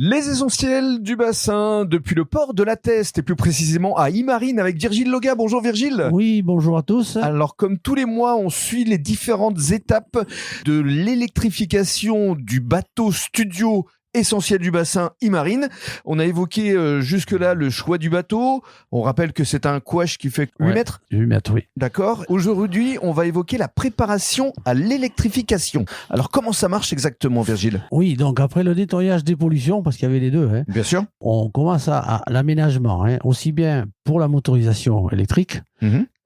Les essentiels du bassin, depuis le port de la Teste et plus précisément à Immarine avec Virgile Loga. Bonjour Virgile. Oui, bonjour à tous. Alors comme tous les mois, on suit les différentes étapes de l'électrification du bateau studio essentiel du bassin Immarine. On a évoqué jusque-là le choix du bateau. On rappelle que c'est un couage qui fait 8 mètres. 8 mètres, oui. D'accord. Aujourd'hui, on va évoquer la préparation à l'électrification. Alors comment ça marche exactement, Virgile ? Oui, donc après le nettoyage des pollutions, parce qu'il y avait les deux, Bien sûr. on commence à l'aménagement, aussi bien pour la motorisation électrique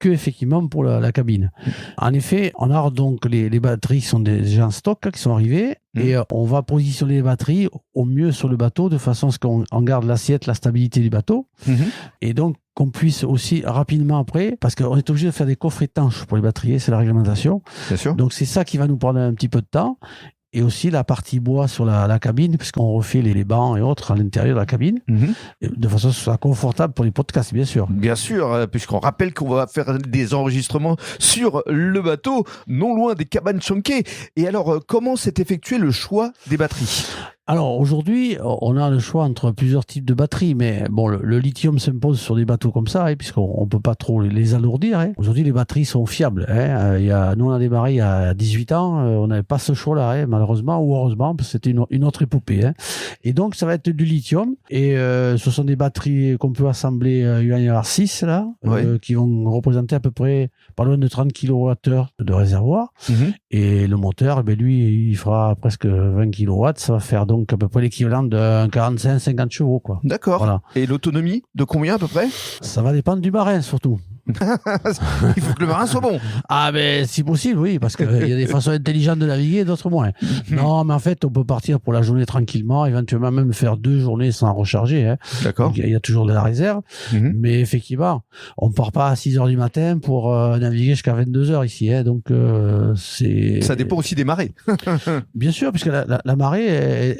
que effectivement pour la cabine. En effet, on a donc les batteries qui sont déjà en stock, qui sont arrivées, et on va positionner les batteries au mieux sur le bateau de façon à ce qu'on garde l'assiette, la stabilité du bateau, et donc qu'on puisse aussi rapidement après, parce qu'on est obligé de faire des coffres étanches pour les batteries, c'est la réglementation. Bien sûr. Donc c'est ça qui va nous prendre un petit peu de temps. Et aussi la partie bois sur la cabine, puisqu'on refait les bancs et autres à l'intérieur de la cabine, de façon à ce que ce soit confortable pour les podcasts, bien sûr. Bien sûr, puisqu'on rappelle qu'on va faire des enregistrements sur le bateau, non loin des cabanes Chonke. Et alors, comment s'est effectué le choix des batteries ? Alors aujourd'hui, on a le choix entre plusieurs types de batteries, mais bon, le lithium s'impose sur des bateaux comme ça, puisqu'on ne peut pas trop les alourdir. Aujourd'hui, les batteries sont fiables. Nous, on a démarré il y a 18 ans, on n'avait pas ce choix-là, malheureusement ou heureusement, parce que c'était une autre épopée. Et donc, ça va être du lithium, et ce sont des batteries qu'on peut assembler, il va y en avoir 6 là, qui vont représenter à peu près pas loin de 30 kWh de réservoir. Et le moteur, lui, il fera presque 20 kW, ça va faire donc à peu près l'équivalent de 45-50 chevaux, quoi. D'accord. Voilà. Et l'autonomie, de combien à peu près ? Ça va dépendre du marin, surtout. Il faut que le marin soit bon. Ah, ben, si possible, oui, parce qu'il y a des façons intelligentes de naviguer et d'autres moins. Non, mais en fait, on peut partir pour la journée tranquillement, éventuellement même faire 2 journées sans recharger. D'accord. Il y a toujours de la réserve. Mais effectivement, on ne part pas à 6 heures du matin pour naviguer jusqu'à 22 heures ici. Donc, c'est... Ça dépend aussi des marées. Bien sûr, puisque la marée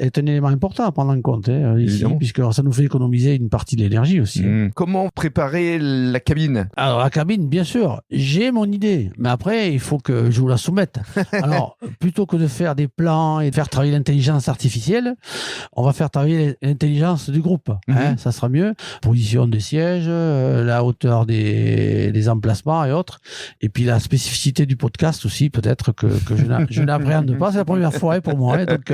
est un élément important à prendre en compte ici, puisque ça nous fait économiser une partie de l'énergie aussi. Comment préparer la cabine ? Alors, la cabine, bien sûr, j'ai mon idée, mais après, il faut que je vous la soumette. Alors, plutôt que de faire des plans et de faire travailler l'intelligence artificielle, on va faire travailler l'intelligence du groupe. Ça sera mieux. Position des sièges, la hauteur des emplacements et autres. Et puis, la spécificité du podcast aussi, peut-être que je n'appréhende pas. C'est la première fois pour moi. Donc,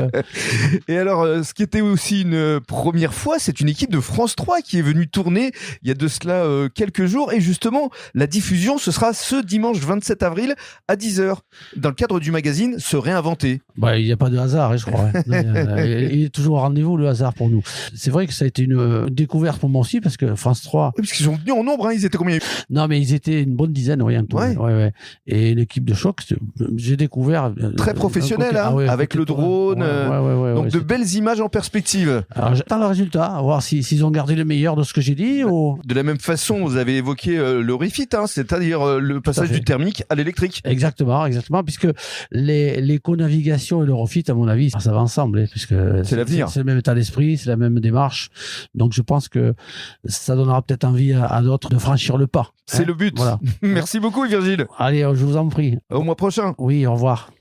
Et alors, ce qui était aussi une première fois, c'est une équipe de France 3 qui est venue tourner il y a de cela quelques jours. Et justement, la diffusion, ce sera ce dimanche 27 avril à 10h, dans le cadre du magazine Se Réinventer. Il n'y a pas de hasard, je crois. Il est toujours au rendez-vous, le hasard, pour nous. C'est vrai que ça a été une découverte pour moi aussi, parce que France 3... Oui, parce qu'ils sont venus en nombre, ils étaient combien ? Non, mais ils étaient une bonne dizaine, en tout. Ouais. Et l'équipe de choc, j'ai découvert... Très professionnel, avec le drone, donc de belles images en perspective. Alors j'attends le résultat, à voir s'ils ont gardé le meilleur de ce que j'ai dit. De la même façon, vous avez évoqué le refit, c'est-à-dire le passage du thermique à l'électrique. Exactement, puisque l'éco-navigation et le refit, à mon avis, ça va ensemble, puisque c'est l'avenir. C'est le même état d'esprit, c'est la même démarche. Donc je pense que ça donnera peut-être envie à d'autres de franchir le pas. C'est le but. Voilà. Merci beaucoup, Virgile. Allez, je vous en prie. Au mois prochain. Oui, au revoir.